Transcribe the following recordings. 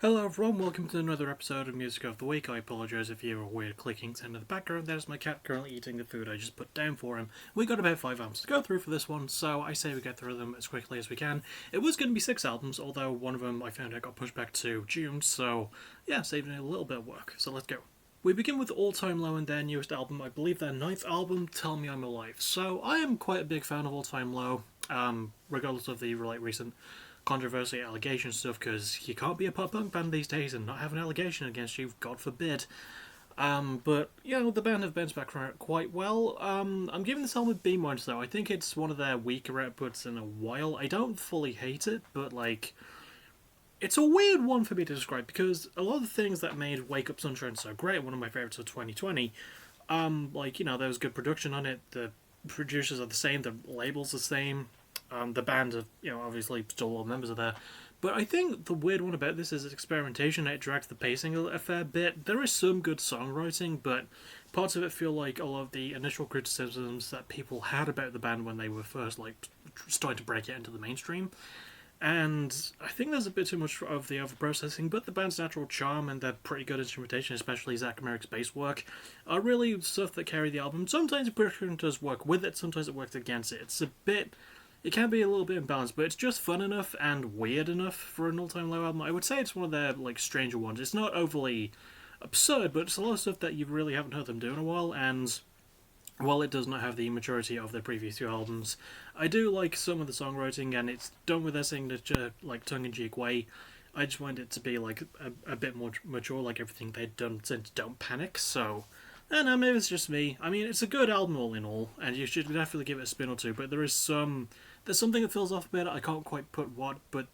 Hello everyone, welcome to another episode of Music of the Week. I apologise if you hear a weird clicking sound in the background. That is my cat currently eating the food I just put down for him. We got about 5 albums to go through for this one, so I say we get through them as quickly as we can. It was going to be 6 albums, although one of them I found out got pushed back to June, so yeah, saving a little bit of work. So let's go. We begin with All Time Low and their newest album, I believe their 9th album, Tell Me I'm Alive. So I am quite a big fan of All Time Low, regardless of the recent controversy, allegation stuff, because you can't be a pop punk band these days and not have an allegation against you, God forbid. But, the band have bounced back from it quite well. I'm giving this album a B- though. I think it's one of their weaker outputs in a while. I don't fully hate it, but, it's a weird one for me to describe, because a lot of the things that made Wake Up Sunshine so great, one of my favourites of 2020, there was good production on it, the producers are the same, the label's the same, the band, obviously still all members are there. But I think the weird one about this is its experimentation. It drags the pacing a fair bit. There is some good songwriting, but parts of it feel like a lot of the initial criticisms that people had about the band when they were first starting to break it into the mainstream. And I think there's a bit too much of the over-processing, but the band's natural charm and their pretty good instrumentation, especially Zach Merrick's bass work, are really stuff that carry the album. Sometimes the production does work with it, sometimes it works against it. It can be a little bit imbalanced, but it's just fun enough and weird enough for an all-time low album. I would say it's one of their stranger ones. It's not overly absurd, but it's a lot of stuff that you really haven't heard them do in a while, and while it does not have the maturity of their previous 2 albums, I do like some of the songwriting, and it's done with their signature tongue-in-cheek way. I just want it to be a bit more mature, like everything they'd done since Don't Panic, so I don't know, maybe it's just me. I mean, it's a good album all in all, and you should definitely give it a spin or two, but there's something that feels off a bit. I can't quite put what, but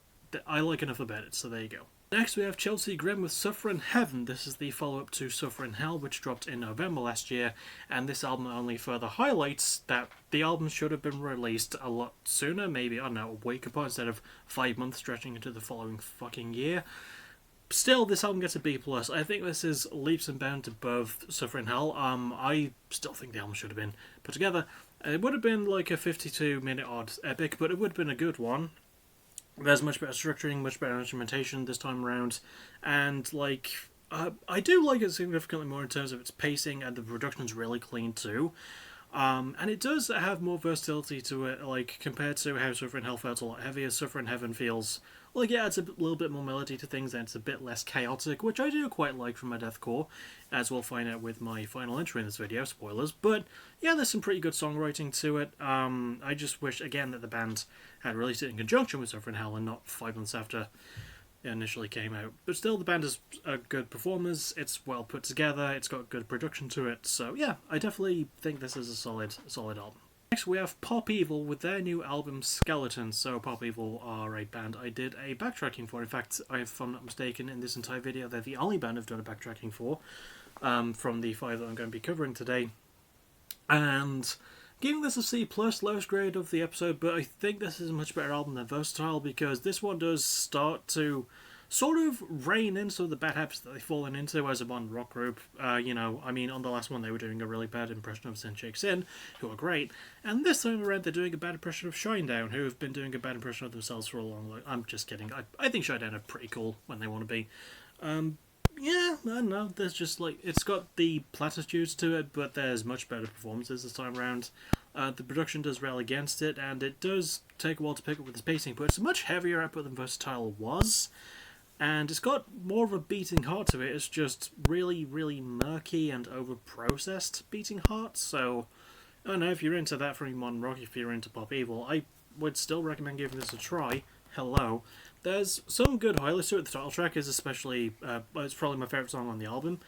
I like enough about it, so there you go. Next we have Chelsea Grin with Suffer in Heaven. This is the follow-up to Suffer in Hell, which dropped in November last year, and this album only further highlights that the album should have been released a lot sooner, maybe, I don't know, a week apart instead of 5 months stretching into the following fucking year. Still, this album gets a B+. I think this is leaps and bounds above Suffer in Hell. I still think the album should have been put together. It would have been like a 52-minute odd epic, but it would have been a good one. There's much better structuring, much better instrumentation this time around, and I do like it significantly more in terms of its pacing, and the production's really clean too. And it does have more versatility to it, compared to how Suffer in Hell felt a lot heavier. Suffer in Heaven feels it's a little bit more melody to things, and it's a bit less chaotic, which I do quite like from my deathcore, as we'll find out with my final entry in this video, spoilers. But yeah, there's some pretty good songwriting to it. I just wish, again, that the band had released it in conjunction with Suffer in Hell and not 5 months after it initially came out. But still, the band is good performers, it's well put together, it's got good production to it, so yeah, I definitely think this is a solid album. Next we have Pop Evil with their new album Skeleton. So Pop Evil are a band I did a backtracking for. In fact, if I'm not mistaken, in this entire video they're the only band I've done a backtracking for, from the 5 that I'm going to be covering today. And giving this a C+, lowest grade of the episode, but I think this is a much better album than Versatile, because this one does start to sort of rein in some of the bad habits that they've fallen into as a modern rock group. On the last one they were doing a really bad impression of Sin Shake Sin, who are great, and this time around they're doing a bad impression of Shinedown, who have been doing a bad impression of themselves for a long time. I'm just kidding. I think Shinedown are pretty cool when they want to be. I don't know, there's just it's got the platitudes to it, but there's much better performances this time around. The production does rail against it, and it does take a while to pick up with its pacing, but it's a much heavier output than Versatile was, and it's got more of a beating heart to it. It's just really, really murky and over-processed beating heart, so I don't know, if you're into that from modern rock, if you're into Pop Evil, I would still recommend giving this a try. Hello. There's some good highlights to it. The title track is especially, it's probably my favourite song on the album.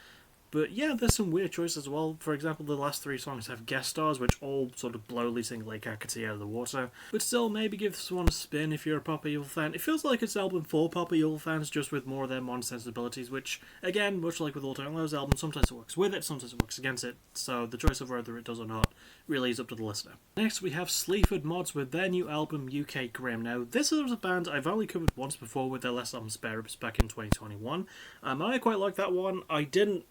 But yeah, there's some weird choices as well. For example, the last 3 songs have guest stars, which all sort of blow lead singer Lake Hecate out of the water. But still, maybe give this one a spin if you're a Pop Evil fan. It feels like it's an album for Pop Evil fans, just with more of their modern sensibilities, which, again, much like with All Time Low's album, sometimes it works with it, sometimes it works against it. So the choice of whether it does or not really is up to the listener. Next, we have Sleaford Mods with their new album, UK Grim. Now, this is a band I've only covered once before with their last album, Spare Ribs, back in 2021. I quite like that one. I did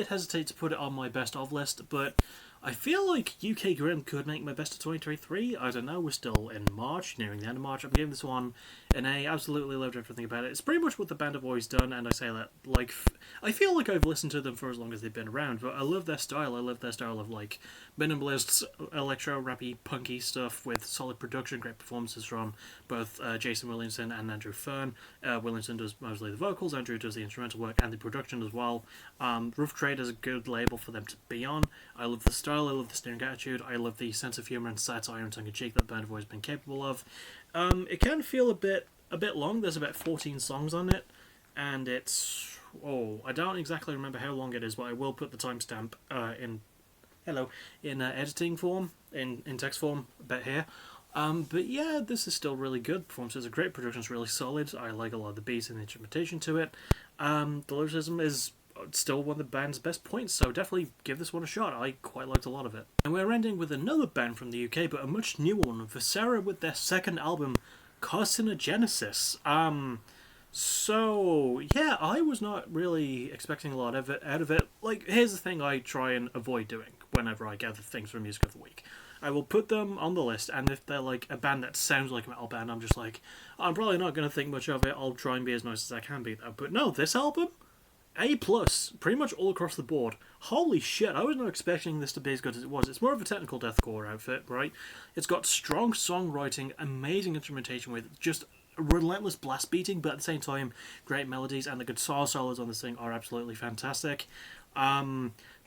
hesitate to put it on my best of list, but I feel like UK Grim could make my best of 2023. I don't know, we're still in March, nearing the end of March. I'm giving this one an A. Absolutely loved everything about it. It's pretty much what the band have always done, and I say that, like, I feel like I've listened to them for as long as they've been around, but I love their style. I love their style of, like, minimalist, electro, rappy, punky stuff with solid production, great performances from both Jason Williamson and Andrew Fern. Williamson does mostly the vocals, Andrew does the instrumental work and the production as well. Rough Trade is a good label for them to be on. I love the style, I love the sneering attitude, I love the sense of humour and satire and tongue-in-cheek that the band have always been capable of. It can feel a bit long. There's about 14 songs on it, and it's... oh, I don't exactly remember how long it is, but I will put the timestamp in editing form, in text form, a bit here. But yeah, this is still really good. Performances are great, production's really solid. I like a lot of the beats and the instrumentation to it. The lyricism is still one of the band's best points, so definitely give this one a shot. I quite liked a lot of it. And we're ending with another band from the UK, but a much newer one, Viscera, with their second album, Carcinogenesis. So yeah, I was not really expecting a lot of it out of it. Like, here's the thing I try and avoid doing whenever I gather things for Music of the Week. I will put them on the list, and if they're like a band that sounds like a metal band, I'm just like, I'm probably not going to think much of it. I'll try and be as nice as I can be. But no, this album, A+, pretty much all across the board. Holy shit, I was not expecting this to be as good as it was. It's more of a technical deathcore outfit, right? It's got strong songwriting, amazing instrumentation with just relentless blast beating, but at the same time, great melodies, and the guitar solos on this thing are absolutely fantastic.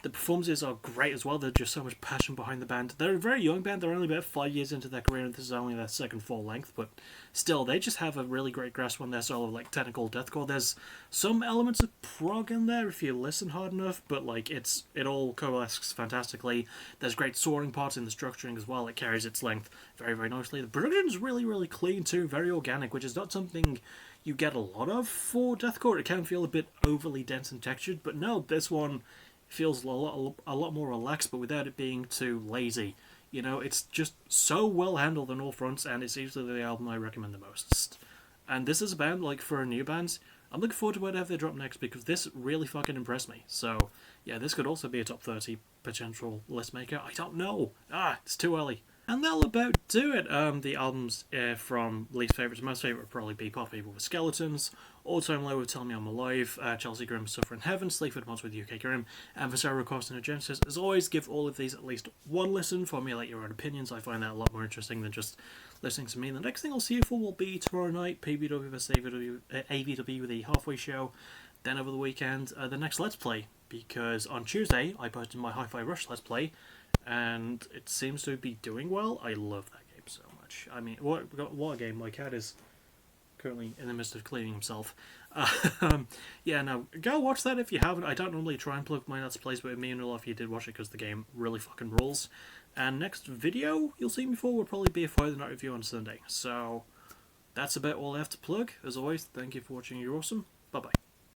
The performances are great as well. There's just so much passion behind the band. They're a very young band. They're only about 5 years into their career, and this is only their second full length, but still, they just have a really great grasp on their sort of like technical deathcore. There's some elements of prog in there if you listen hard enough, but like it all coalesces fantastically. There's great soaring parts in the structuring as well. It carries its length very, very nicely. The production's really, really clean too, very organic, which is not something you get a lot of for deathcore. It can feel a bit overly dense and textured, but no, this one feels a lot more relaxed, but without it being too lazy. You know, it's just so well handled on all fronts, and it's easily the album I recommend the most. And this is a band, like, for new bands, I'm looking forward to whatever they drop next, because this really fucking impressed me. So, yeah, this could also be a top 30 potential list maker. I don't know. It's too early. And that'll about do it. The albums from least favourite to most favourite would probably be Pop People with Skeletons, All Time Low with Tell Me I'm Alive, Chelsea Grim Suffer in Heaven, Sleaford Mods with UK Grim, and Viscera Carcinogenesis. As always, give all of these at least one listen, formulate your own opinions. I find that a lot more interesting than just listening to me. The next thing I'll see you for will be tomorrow night, PBW vs AVW with the halfway show. Then over the weekend, the next Let's Play, because on Tuesday I posted my Hi-Fi Rush Let's Play, and it seems to be doing well. I love that game so much. I mean, what a game. My cat is currently in the midst of cleaning himself. Yeah, no, go watch that if you haven't. I don't normally try and plug my Let's Plays, but me and all of you did watch it because the game really fucking rules. And next video you'll see me for will probably be a Friday night review on Sunday. So that's about all I have to plug. As always, thank you for watching. You're awesome.